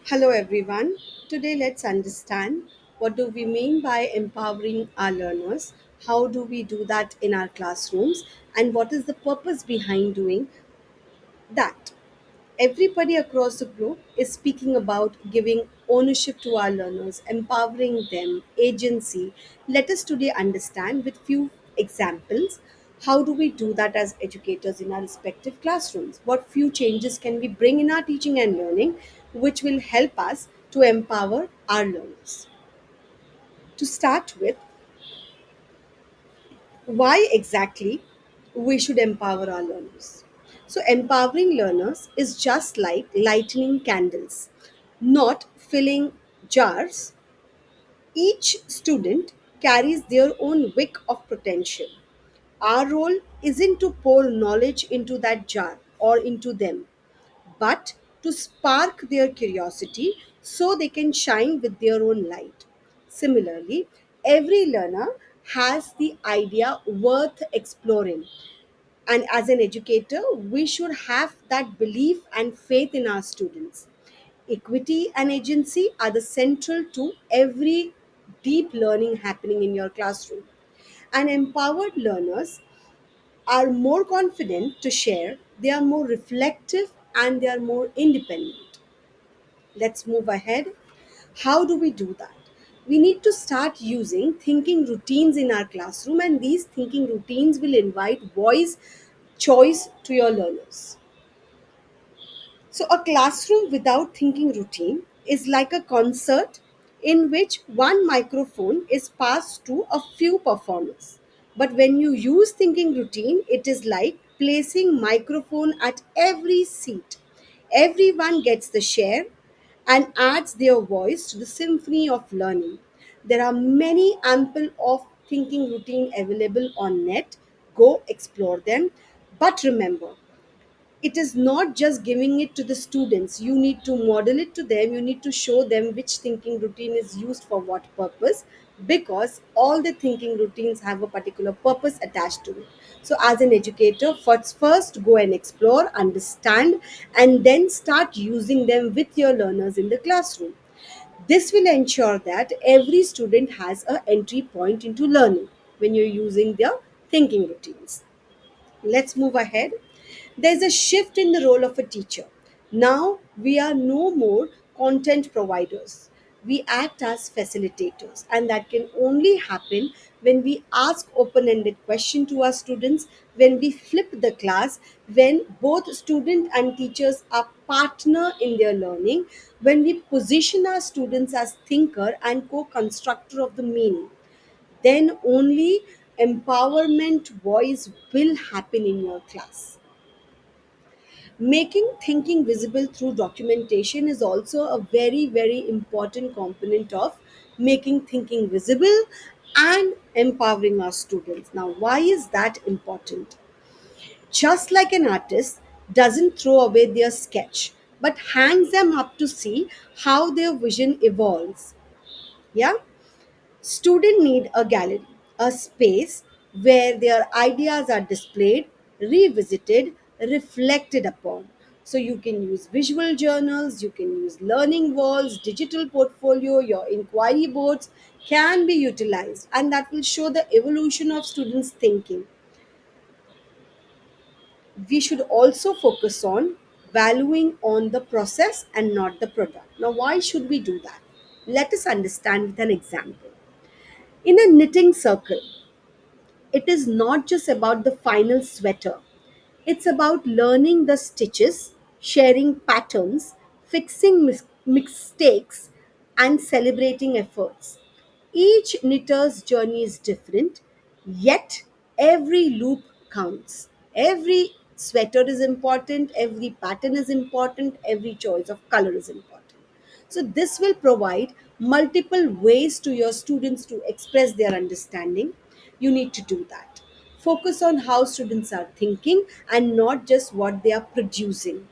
Hello everyone. Today let's understand what do we mean by empowering our learners? How do we do that in our classrooms and what is the purpose behind doing that? Everybody across the group is speaking about giving ownership to our learners, empowering them, agency. Let us today understand with few examples how do we do that as educators in our respective classrooms? What few changes can we bring in our teaching and learning which will help us to empower our learners? To start with, why exactly we should empower our learners? So, empowering learners is just like lighting candles, not filling jars. Each student carries their own wick of potential. Our role isn't to pour knowledge into that jar or into them, but to spark their curiosity so they can shine with their own light. Similarly, every learner has the idea worth exploring. And as an educator, we should have that belief and faith in our students. Equity and agency are the central to every deep learning happening in your classroom. And empowered learners are more confident to share, they are more reflective, and they are more independent. Let's move ahead. How do we do that? We need to start using thinking routines in our classroom, and these thinking routines will invite voice choice to your learners. So, a classroom without thinking routine is like a concert in which one microphone is passed to a few performers. But when you use thinking routine, it is like placing microphone at every seat. Everyone gets the share and adds their voice to the symphony of learning. There are many ample of thinking routine available on net. Go explore them. But remember, it is not just giving it to the students. You need to model it to them. You need to show them which thinking routine is used for what purpose, because all the thinking routines have a particular purpose attached to it. So as an educator, first go and explore, understand, and then start using them with your learners in the classroom. This will ensure that every student has a entry point into learning when you're using their thinking routines. Let's move ahead. There's a shift in the role of a teacher. Now we are no more content providers. We act as facilitators, and that can only happen when we ask open ended questions to our students, when we flip the class, when both student and teachers are partner in their learning, when we position our students as thinker and co-constructor of the meaning. Then only empowerment voice will happen in your class. Making thinking visible through documentation is also a very, very important component of making thinking visible and empowering our students. Now, why is that important? Just like an artist doesn't throw away their sketch but hangs them up to see how their vision evolves. Yeah? Students need a gallery, a space where their ideas are displayed, revisited, reflected upon. So you can use visual journals, you can use learning walls, digital portfolio, your inquiry boards can be utilized, and that will show the evolution of students' thinking. We should also focus on valuing on the process and not the product. Now, why should we do that? Let us understand with an example. In a knitting circle, it is not just about the final sweater. It's about learning the stitches, sharing patterns, fixing mistakes, and celebrating efforts. Each knitter's journey is different, yet every loop counts. Every sweater is important, every pattern is important, every choice of color is important. So, this will provide multiple ways to your students to express their understanding. You need to do that. Focus on how students are thinking and not just what they are producing.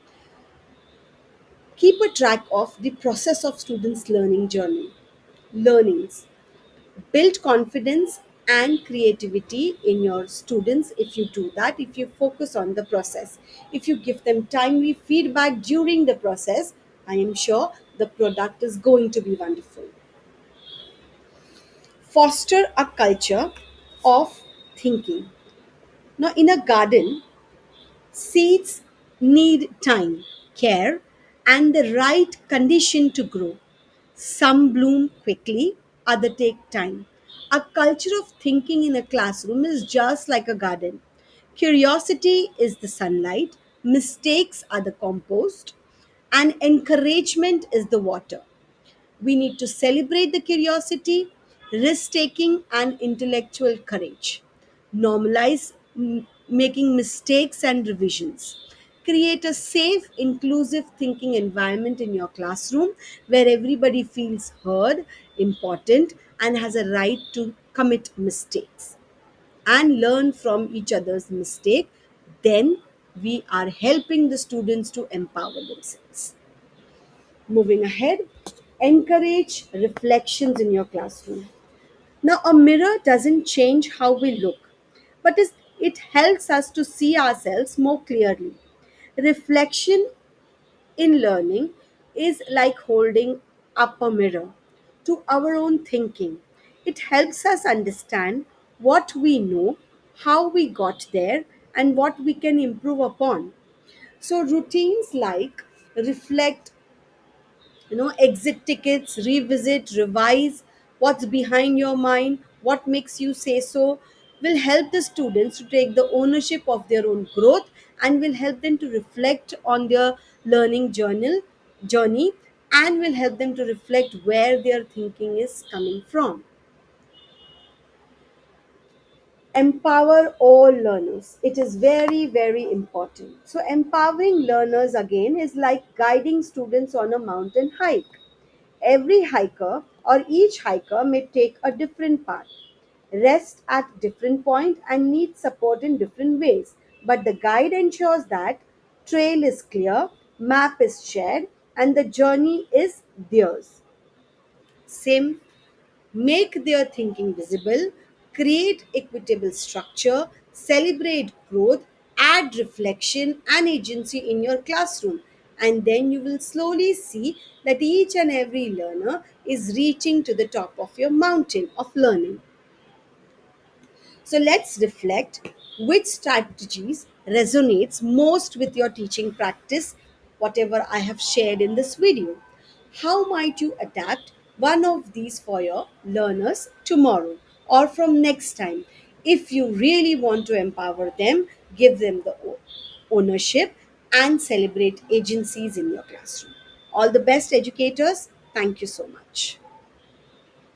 Keep a track of the process of students' learning journey. Learnings. Build confidence and creativity in your students if you do that, if you focus on the process, if you give them timely feedback during the process, I am sure the product is going to be wonderful. Foster a culture of thinking. Now, in a garden, seeds need time, care, and the right condition to grow. Some bloom quickly, others take time. A culture of thinking in a classroom is just like a garden. Curiosity is the sunlight, mistakes are the compost, and encouragement is the water. We need to celebrate the curiosity, risk taking, and intellectual courage. Normalize making mistakes and revisions. Create a safe, inclusive thinking environment in your classroom where everybody feels heard, important, and has a right to commit mistakes and learn from each other's mistake. Then we are helping the students to empower themselves. Moving ahead, encourage reflections in your classroom. Now, a mirror doesn't change how we look, but it helps us to see ourselves more clearly. Reflection in learning is like holding up a mirror to our own thinking. It helps us understand what we know, how we got there, and what we can improve upon. So, routines like reflect, exit tickets, revisit, revise what's behind your mind, what makes you say so, will help the students to take the ownership of their own growth and will help them to reflect on their learning journey and will help them to reflect where their thinking is coming from. Empower all learners. It is very, very important. So empowering learners again is like guiding students on a mountain hike. Every hiker or each hiker may take a different path, rest at different point and need support in different ways. But the guide ensures that trail is clear, map is shared, and the journey is theirs. Same, make their thinking visible, create equitable structure, celebrate growth, add reflection and agency in your classroom. And then you will slowly see that each and every learner is reaching to the top of your mountain of learning. So let's reflect which strategies resonates most with your teaching practice, whatever I have shared in this video. How might you adapt one of these for your learners tomorrow or from next time? If you really want to empower them, give them the ownership and celebrate agencies in your classroom. All the best, educators. Thank you so much.